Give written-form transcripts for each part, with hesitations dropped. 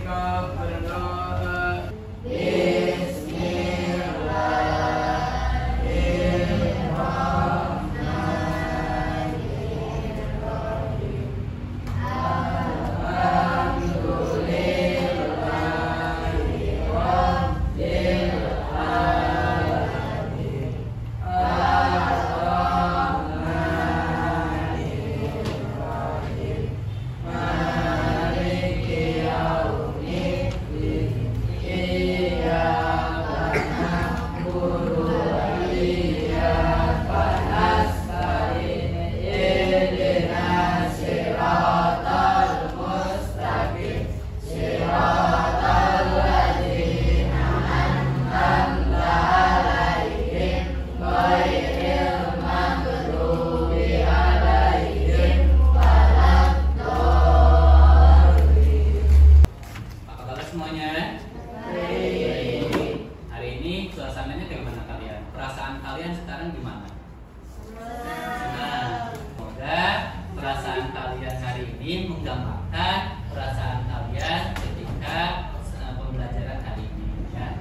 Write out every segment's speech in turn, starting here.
Kita berdoa. Semuanya. Hari ini suasananya kayak mana kalian? Perasaan kalian sekarang gimana? Nah, semoga perasaan kalian hari ini menggambarkan perasaan kalian ketika pembelajaran hari ini. Ya.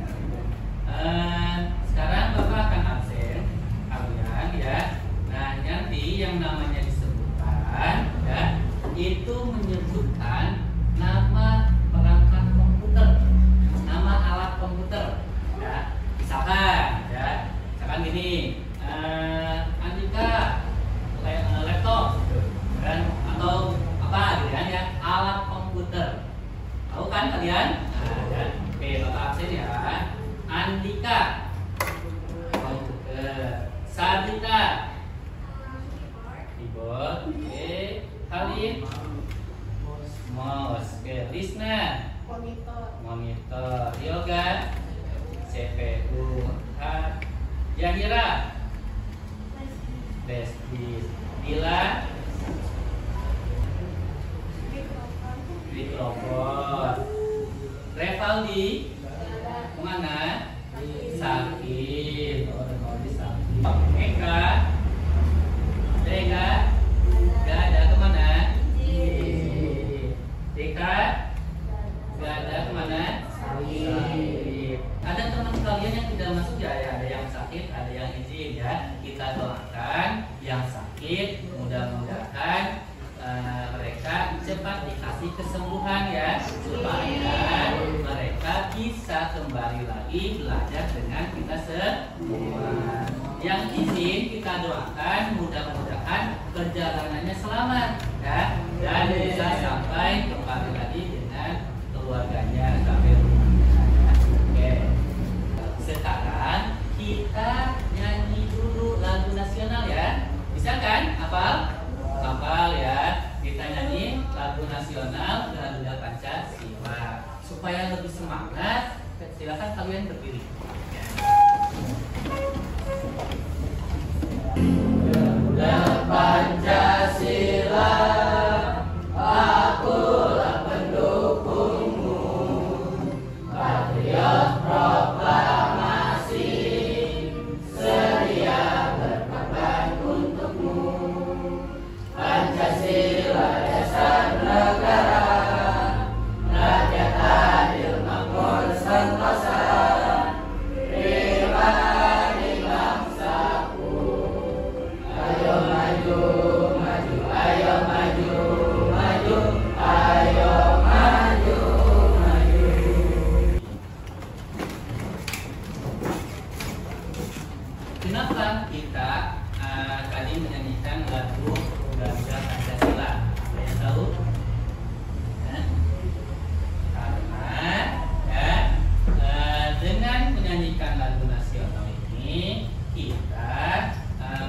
Sekarang Bapak akan absen kalian ya. Nah, nanti yang namanya disebutkan ya, itu menyebutkan nama perangkat komputer, nama alat komputer ya. Misalkan gini, Andika laptop dan atau apa gitu kan ya, alat komputer. Tahu kan kalian? Nah, ya. Oke, Bapak absen ya. Andika komputer, Sardika keyboard, oke, Khalid mouse, oke, Lisna monitor, Yoga CPU, Yahira flash disk, Dila mikrofon, Revaldi kemana? Sakit, Revaldi sakit. Eka gak ada kemana? Deka gak ada kemana? Sakit. Ada teman kalian yang tidak masuk ya? Ada yang sakit, ada yang izin ya. Kita doakan yang sakit, mudah-mudahan mereka cepat dikasih kesembuhan ya, supaya mereka bisa kembali lagi belajar dengan kita semua. Yang izin kita doakan mudah-mudahan perjalanannya selamat ya, dan bisa sampai kembali lagi dengan keluarganya sampai rumahnya. Oke, sekarang kita nyanyi dulu lagu nasional ya. Bisa kan? Hafal ya. Kita nyanyi lagu nasional Garuda Pancasila supaya lebih semangat. Silakan kalian berdiri. Garuda Pancasila, akulah pendukungmu, patriot proklamasi, sedia berkorban untukmu. Pancasila dasar negara, rakyat adil makmur sentosa, pribadi bangsaku. Ayo maju, maju, ayo maju, maju, ayo maju, maju. Kenapa kita tadi menyanyikan lagu Garuda Pancasila? Ada yang tahu? Karena ya, dengan menyanyikan lagu nasional ini kita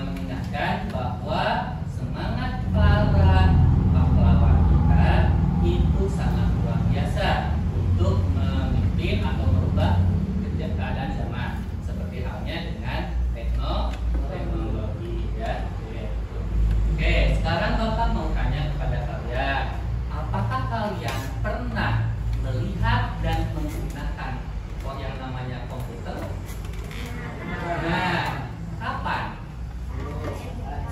mengingatkan bahwa semangat para pahlawan kita itu sangat luar biasa untuk memimpin atau merubah keadaan zaman, seperti halnya dengan teknologi ya. Oke, sekarang Bapak mau tanya kepada kalian, apakah kalian pernah melihat dan menggunakan yang namanya komputer? Nah, kapan?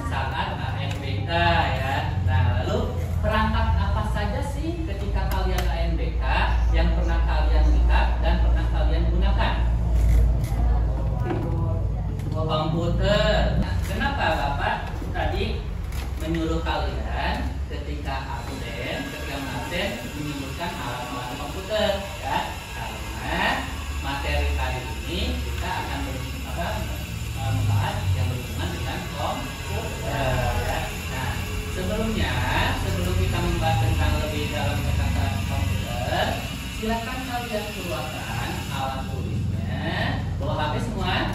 Saat ANBK ya. Nah, lalu perangkat apa saja sih ketika kalian ANBK yang perlu menyuruh kalian ketika mengabsen menyebutkan alat-alat komputer ya, karena materi hari ini kita akan membahas yang berhubungan dengan komputer ya. Nah, sebelum kita membahas tentang lebih dalam tentang komputer, silakan kalian keluarkan alat tulisnya. Bawa HP semua?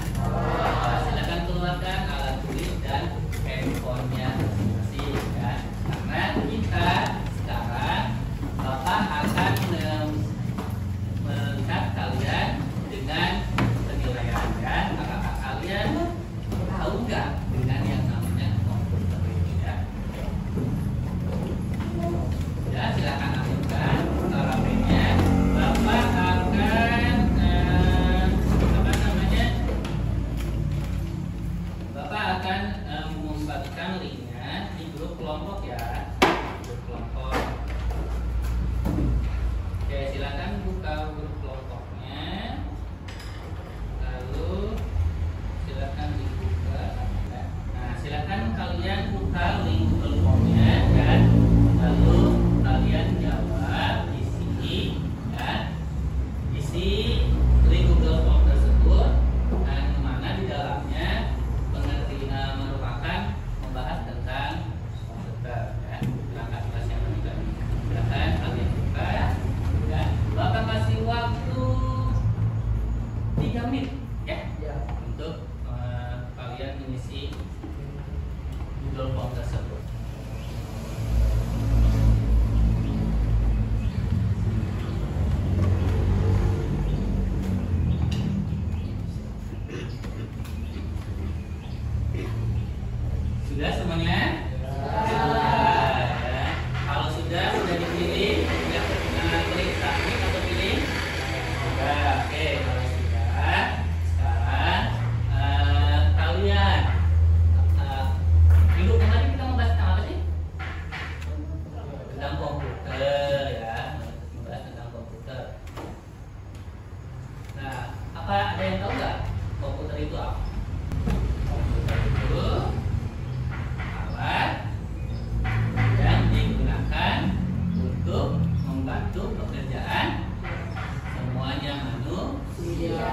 Silakan keluarkan alat tulis dan handphonenya masing-masing ya. Karena kita sekarang Bapak akan melihat kalian dengan penilaian ya. Apakah kalian tahu nggak dengan yang namanya komputer itu ya? Ya, silakan ambilkan HP-nya. Bapak akan Bapak akan membagikan linknya di grup kelompok ya. Grup kelompok. Oke, silakan buka grup kelompoknya. Lalu silakan dibuka. Nah, silakan kalian buka link kelompoknya kan. Lalu kalian jawab isi ya. Isi link Google Form tersebut dan mana di dalamnya merupakan membahas tentang komputer ya. Perangkat kelas yang ketiga. Silakan kalian buka ya. Bapak kasih waktu 3 menit ya, untuk kalian mengisi Google Form tersebut. Sudah semuanya? Ya. Kalau sudah dipilih, ya, klik submit atau pilih. Sudah, oke. Kalau sudah, sekarang kalian minggu kemarin kita membahas tentang apa sih? Tentang komputer ya, membahas tentang komputer. Nah, ada yang tahu nggak komputer itu apa? Komputer itu yang digunakan untuk membantu pekerjaan semuanya manusia.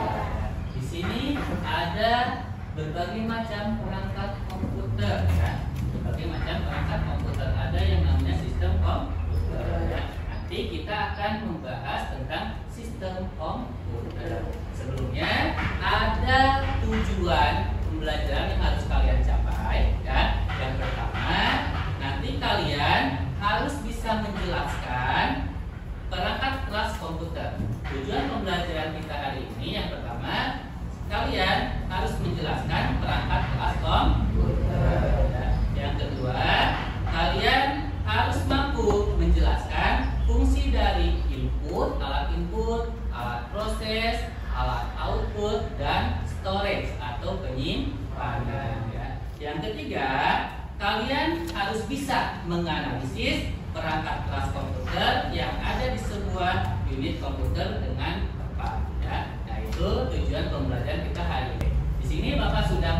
Di sini ada berbagai macam perangkat komputer ya. Berbagai macam perangkat komputer, ada yang namanya sistem komputer ya. Nanti kita akan membahas tentang sistem komputer. Sebelumnya ada tujuan pembelajaran yang harus kalian capai ya. Yang pertama, nanti kalian harus bisa menjelaskan perangkat kelas komputer. Tujuan pembelajaran kita hari ini yang pertama, kalian harus menjelaskan perangkat kelas komputer. Yang kedua, kalian harus mampu menjelaskan fungsi dari alat input, alat proses, alat output, dan storage atau penyimpanan ya. Yang ketiga, kalian harus bisa menganalisis perangkat kelas komputer yang ada di sebuah unit komputer dengan tepat ya. Nah, itu tujuan pembelajaran kita hari ini. Di sini Bapak sudah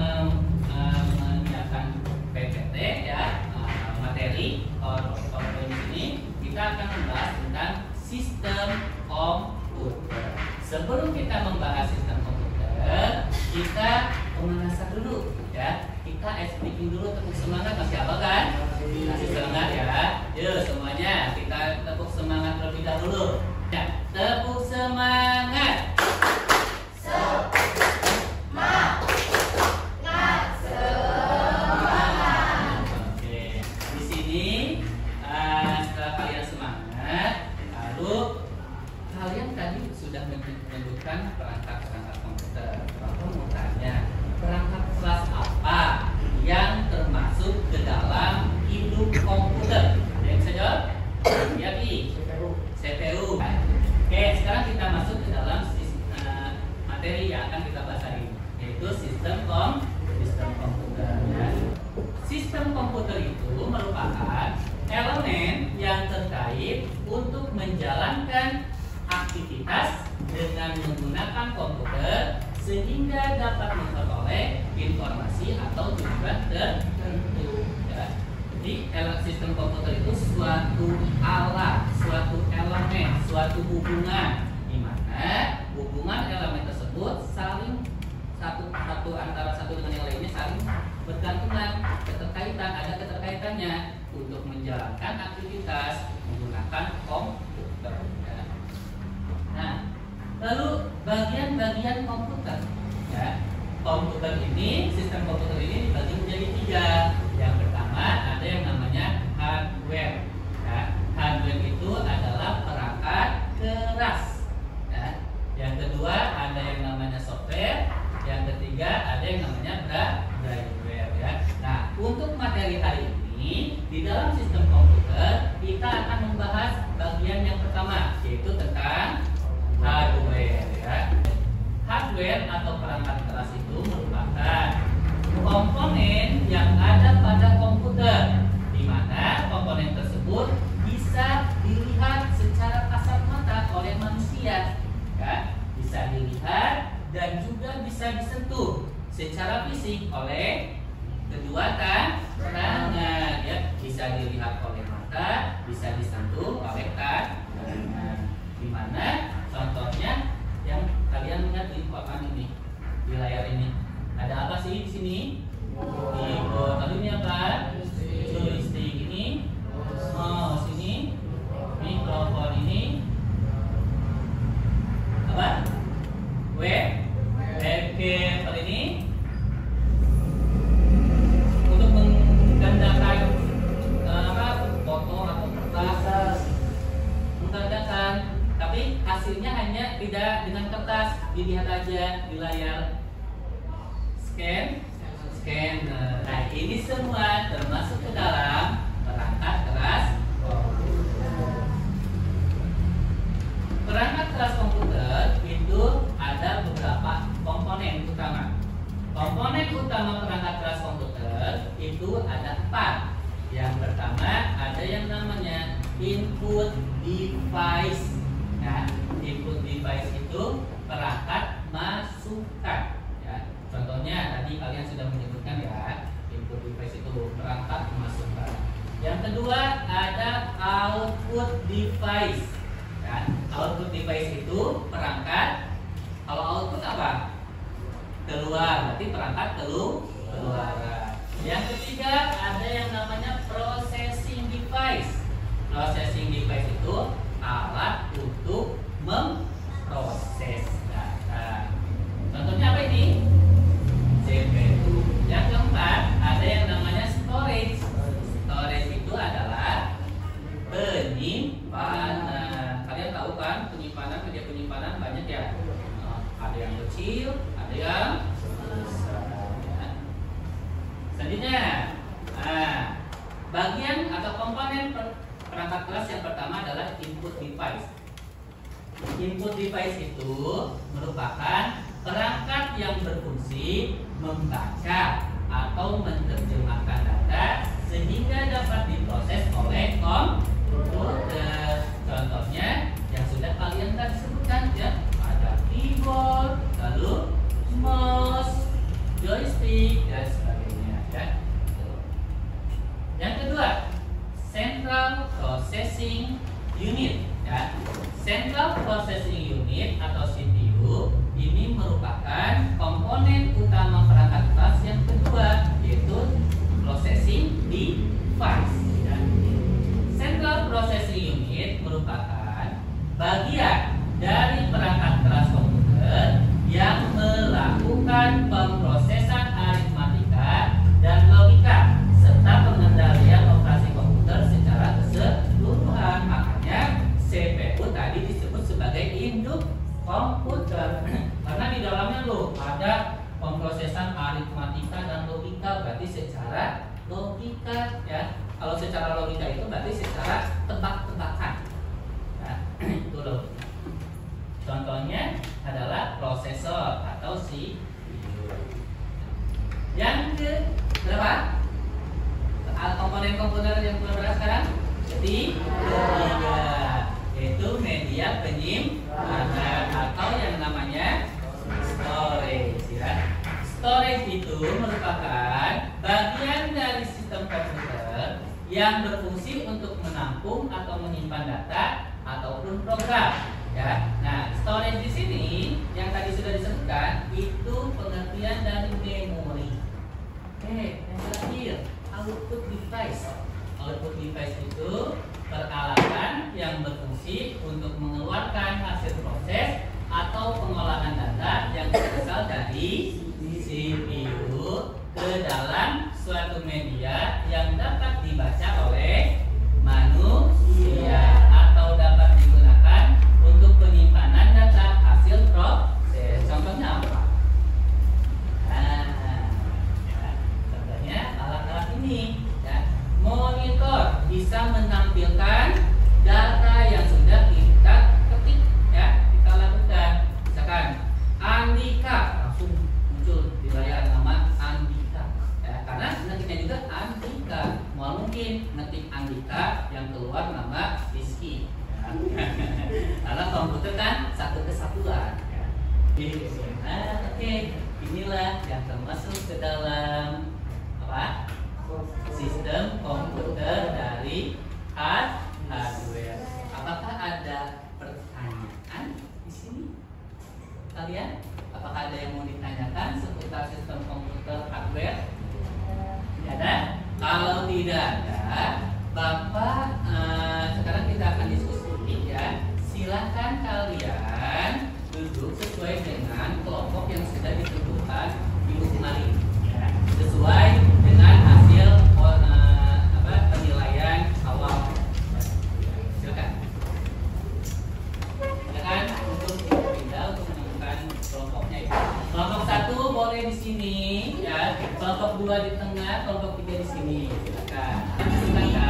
menyiapkan PPT ya, materi PowerPoint di sini. Kita akan membahas tentang sistem komputer. Sebelum kita membahas sistem komputer, kita pemanasan dulu ya. Kita speaking dulu, tepuk semangat, masih apa kan? Masih semangat ya. Yuk semuanya kita tepuk semangat terlebih dahulu. Ya, tepuk semangat. Semangat. Oke. Di sini setelah kalian semangat, lalu kalian tadi sudah menyebutkan perangkat komputer. Bapak mau tanya, perangkat kelas apa yang termasuk ke dalam induk komputer? Ada yang bisa jawab? Ya, Bi. CPU. Oke, sekarang kita masuk ke dalam materi yang akan kita bahas hari ini, yaitu sistem komputer. Ya. Sistem komputer itu merupakan elemen yang terkait untuk menjalankan aktivitas dengan menggunakan komputer sehingga dapat memperoleh informasi atau tujuan tertentu. Ya. Jadi sistem komputer itu suatu alat, suatu elemen, suatu hubungan, di mana hubungan elemen tersebut saling satu antara satu dengan yang lainnya saling bergantungan, keterkaitan, ada keterkaitannya untuk menjalankan aktivitas menggunakan komputer. Nah, lalu bagian-bagian komputer, ya. Komputer ini, sistem komputer ini dibagi menjadi 3. Yang pertama ada yang namanya hardware. Ya. Hardware itu adalah perangkat keras. Ya. Yang kedua ada yang namanya software. Yang ketiga ada yang namanya driver. Ya. Nah, untuk materi hari ini di dalam sistem komputer kita akan membahas bagian yang pertama, yaitu tentang hardware. Ya. Hardware atau perangkat keras itu merupakan komponen yang ada pada komputer, di mana komponen tersebut bisa dilihat secara kasat mata oleh manusia, ya, bisa dilihat dan juga bisa disentuh secara fisik oleh kedua tangan, ya, bisa dilihat oleh mata, bisa disentuh oleh tangan, di mana contohnya yang kalian lihat di papan ini, di layar ini. Ada apa sih di sini? Keyboard. Lalu ini apa? Joystick. Ini mouse. Ini mikrofon. Ini apa? Webcam. Kalau ini untuk menggandakan foto atau kertas, menggandakan. Tapi hasilnya hanya tidak dengan kertas, dilihat aja di layar. Scanner. Nah, ini semua termasuk ke dalam perangkat keras komputer. Perangkat keras komputer itu ada beberapa komponen utama. Komponen utama perangkat keras komputer itu ada 4. Yang pertama ada yang namanya input device. Nah, input device itu perangkat masukan. Ya, contohnya tadi kalian sudah menyebutkan, ya, input device itu perangkat masukan. Yang kedua ada output device. Ya, output device itu perangkat. Kalau output apa? Keluar, berarti perangkat keluaran. Yang ketiga ada yang namanya processing device. Processing device itu alat untuk memproses data. Contohnya apa ini? CPU. Yang keempat ada yang namanya storage. Storage itu adalah penyimpanan. Kalian tahu kan penyimpanan, media penyimpanan banyak, ya. Ada yang kecil, ada yang besar. Ya. Selanjutnya, bagian atau komponen perangkat keras yang pertama adalah input device. Input device itu merupakan perangkat yang berfungsi membaca atau menerjemahkan data sehingga dapat diproses oleh komputer. Contohnya yang sudah kalian tadi sebutkan, ya, ada keyboard, lalu mouse, joystick, dan sebagainya, ya. Yang kedua, Central Processing Unit, ya. Central Processing Unit atau CPU ini merupakan komponen utama perangkat keras yang kedua, yaitu processing device, ya. Central Processing Unit merupakan bagian dari perangkat keras komputer yang melakukan pemrosesan aritmatika dan logika serta pengendalian operasi komputer secara keseluruhan. Makanya CPU tadi disebut sebagai induk komputer karena di dalamnya ada pemrosesan aritmatika dan logika, berarti secara logika, ya. Kalau secara logika itu berarti secara tebak-tebakan, ya. Itu logika. Contohnya adalah prosesor atau CPU. Yang ke berapa? Komponen komputer yang berapa sekarang? Ketiga, yaitu media penyimpanan atau yang namanya storage, ya. Storage itu merupakan bagian dari sistem komputer yang berfungsi untuk menampung atau menyimpan data ataupun program. Ya, nah storage di sini yang tadi sudah disebutkan itu pengertian dari memori. Yang terakhir output device. Output device itu peralatan yang berfungsi untuk mengeluarkan hasil proses atau pengolahan data yang berasal dari CPU ke dalam suatu media yang dapat dibaca oleh manusia atau dapat digunakan untuk penyimpanan data hasil proses. Contohnya apa? Contohnya alat-alat ini. Monitor bisa menampilkan data yang sudah kita ketik, kita lakukan. Misalkan Andika, langsung muncul di layar nama Andika, karena ngetiknya juga Andika. Mau mungkin ngetik Andika yang keluar nama Rizky, karena komputer kan satu kesatuan. Oke, inilah yang termasuk ke dalam apa? Sistem komputer dari hardware. Apakah ada pertanyaan di sini? Kalian? Apakah ada yang mau ditanyakan seputar sistem komputer hardware? Tidak ada? Kalau tidak ada, Bapak sekarang kita akan diskusi ya. Silakan kalian duduk sesuai dengan kelompok yang sudah ditentukan minggu kemarin. Sesuai dengan hasil penilaian awal. Silakan untuk pindah untuk menemukan kelompoknya itu. Kelompok 1 boleh di sini, ya. Kelompok 2 di tengah, kelompok 3 di sini. Silakan. Silakan.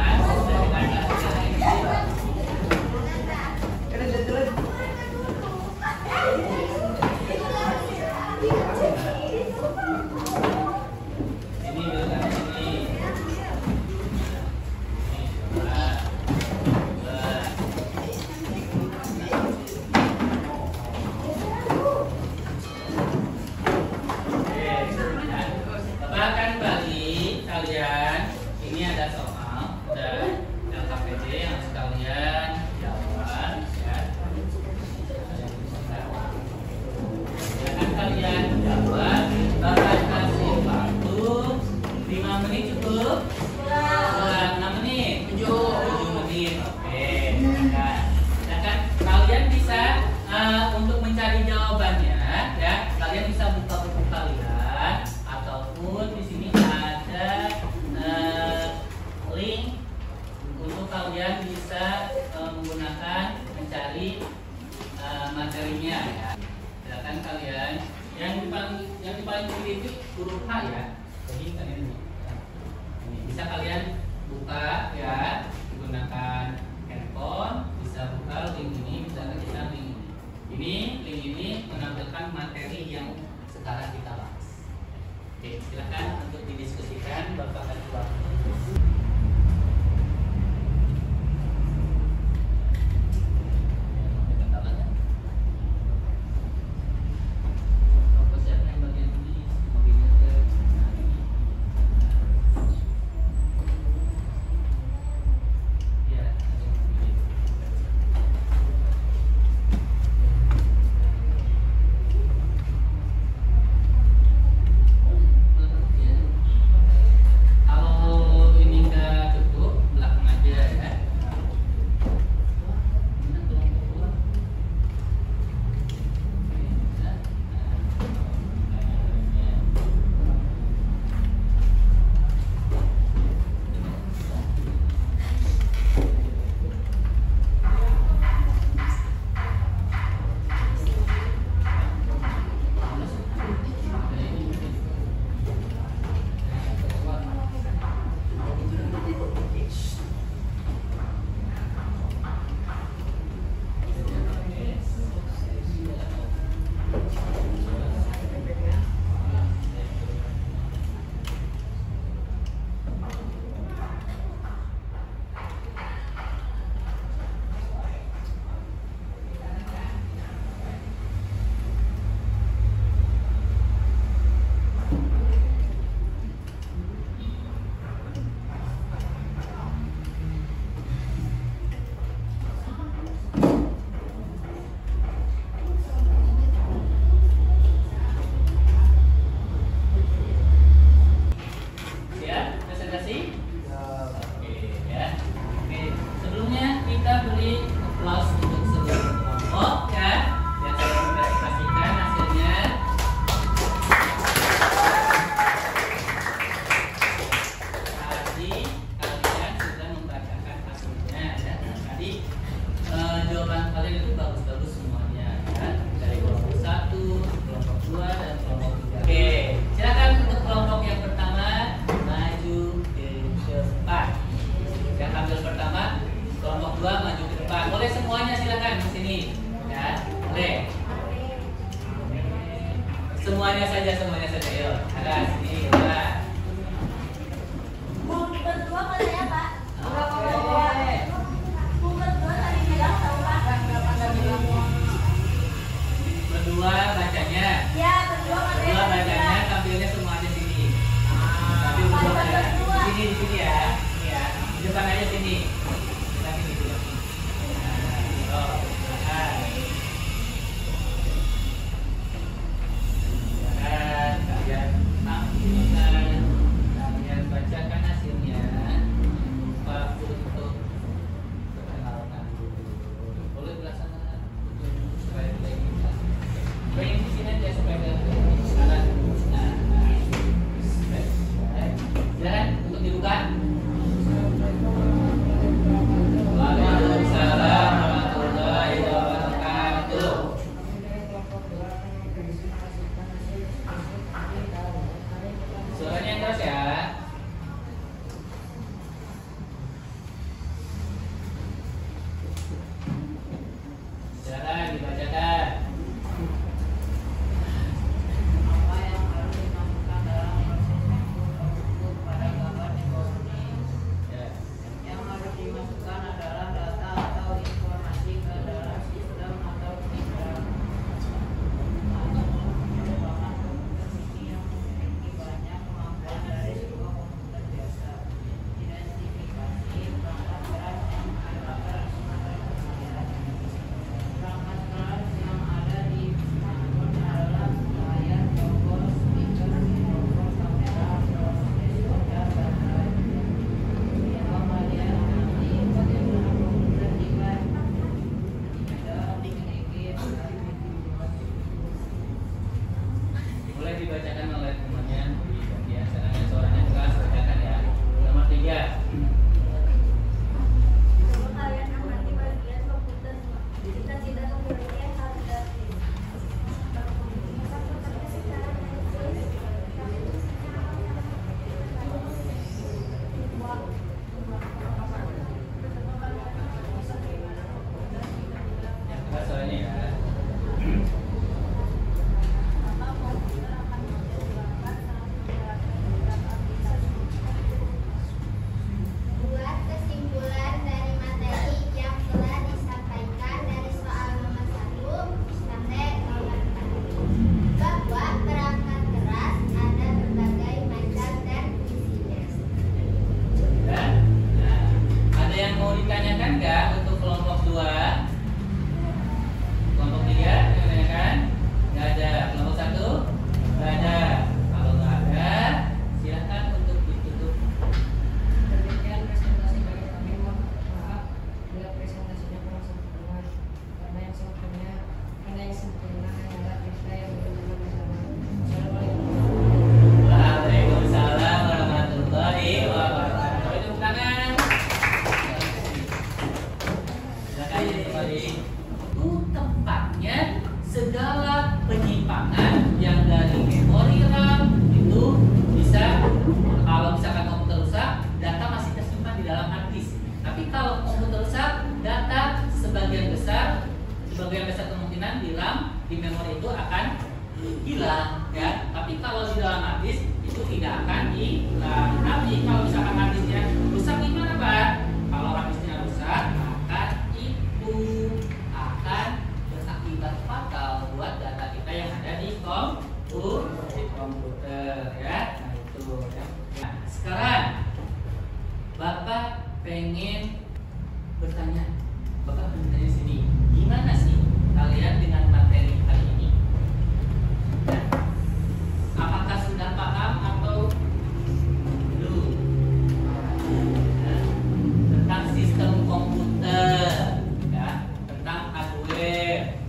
materinya ya. Silakan kalian yang paling tinggi itu huruf H ya. Jadi kalian ini bisa depan aja sini. Kita sini dulu. Nah, silakan. Silakan kalian tampilkan, kalian bacakan hasilnya. Lupa untuk perkenalkan dulu. Boleh dilaksanakan supaya lagi. Baik di sini aja supaya silakan. Silakan untuk dibuka. Waalaikumsalam warahmatullahi wabarakatuh. Suaranya yang keras ya. Silakan dibacakan. Apa yang harus dimasukkan dalam proses input pada gambar di bawah ini? Ya. Yang harus dimasukkan adalah data atau informasi ke dalam sistem atau program. Merupakan komputer ini yang memiliki banyak kemampuan dari sebuah komputer biasa. Identifikasi perangkat keras yang ada pada kemudian. Perangkat keras yang ada di smartphone adalah layar, tombol, speaker, mikrofon, kamera, prosesor, dan baterai. Kemudian nanti bagaimana komputer jika tidak dimiliki Boleh dibacakan oleh temannya di bagian sana. Suaranya keras, bacakan ya. Nomor 3. Kalian amati bagian komputer. Kita tidak memiliki hard disk. Yang keras suaranya ya. Buat kesimpulan dari materi yang telah disampaikan dari soal nomor 1 sampai nomor 4 bahwa perangkat keras ada berbagai macam dan fungsinya. Dan, nah, ada yang mau ditanyakan nggak untuk kelompok 2? Kelompok 3 yang ditanyakan? Nggak ada. Kelompok 1? Nggak ada. Kalau nggak ada, silakan untuk ditutup. Demikian presentasi dari kami, maaf bila presentasinya kurang sempurna karena yang sempurna hanyalah kita yang benar-benar bersama. Assalamualaikum. Waalaikumsalam warahmatullahi wabarakatuh. Tepuk tangan. Silakan ya kembali. Itu tempatnya segala penyimpangan yang dari memori RAM itu bisa, kalau misalkan komputer rusak, data masih tersimpan di dalam hard disk. Tapi kalau komputer rusak, data sebagian besar kemungkinan di RAM, di memori itu akan hilang ya. Tapi kalau di dalam hard disk itu tidak akan hilang. Tapi kalau misalkan hard disknya rusak gimana Pak? Kalau hard disknya rusak, maka itu akan berakibat fatal buat data kita yang ada di komputer ya. Nah itu ya. Nah, sekarang Bapak pengen bertanya, Bapak pengen bertanya di sini, gimana sih kalian dengan materi hari ini? Ya. Apakah sudah paham atau belum? Ya. Tentang sistem komputer, ya, tentang hardware.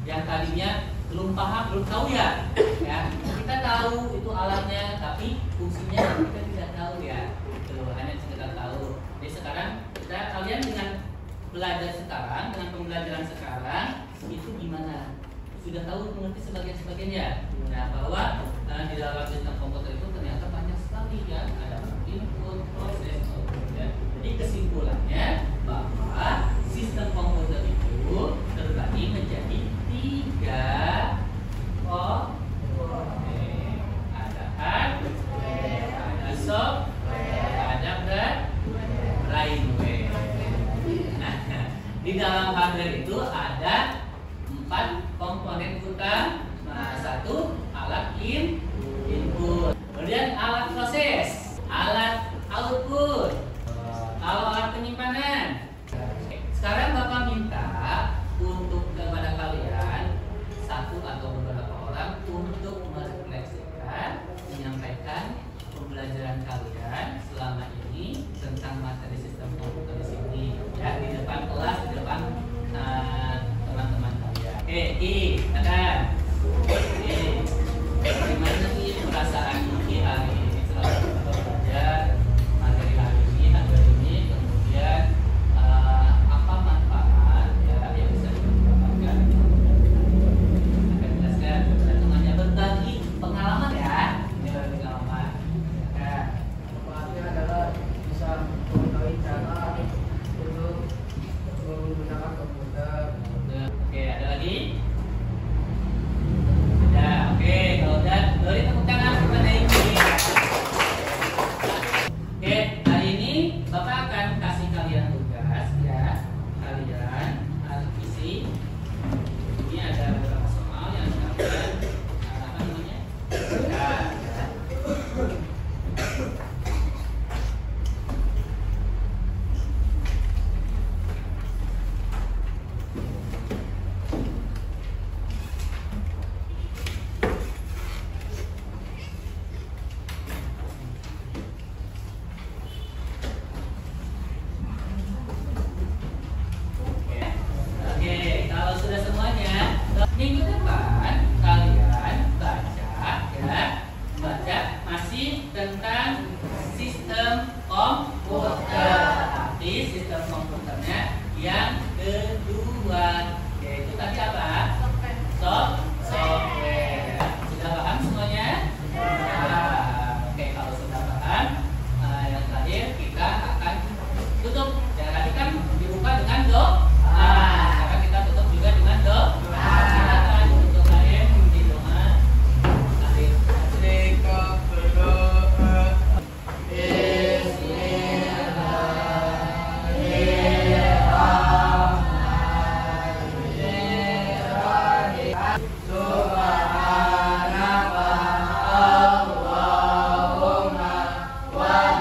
Yang tadinya belum paham, belum tahu ya. Ya, kita tahu itu alatnya, tapi fungsinya kita tidak tahu ya. Itu hanya sekedar tahu. Jadi sekarang kalian dengan belajar sekarang, dengan pembelajaran sekarang itu gimana? Sudah tahu mengerti sebagian ya? Nah, bahwa di dalam sistem komputer itu ternyata banyak sekali ya, ada input, proses, output ya. Jadi kesimpulannya bahwa sistem komputer itu terbagi menjadi 3 komponen. Ada hardware, ada software, ada brainware. Nah, di dalam hardware itu ada 4 komponen utama. Nah, 1 alat input, kemudian alat proses, alat output, Yang kedua yaitu tadi apa? Software. Sudah paham semuanya? Ya. Oke, kalau sudah paham, yang terakhir kita akan tutup. Yang tadi kan dibuka dengan doa. Sekarang kita tutup juga dengan doa. Silakan untuk kalian di doa akhir. Mereka berdoa. Subhanallah Allahumma wa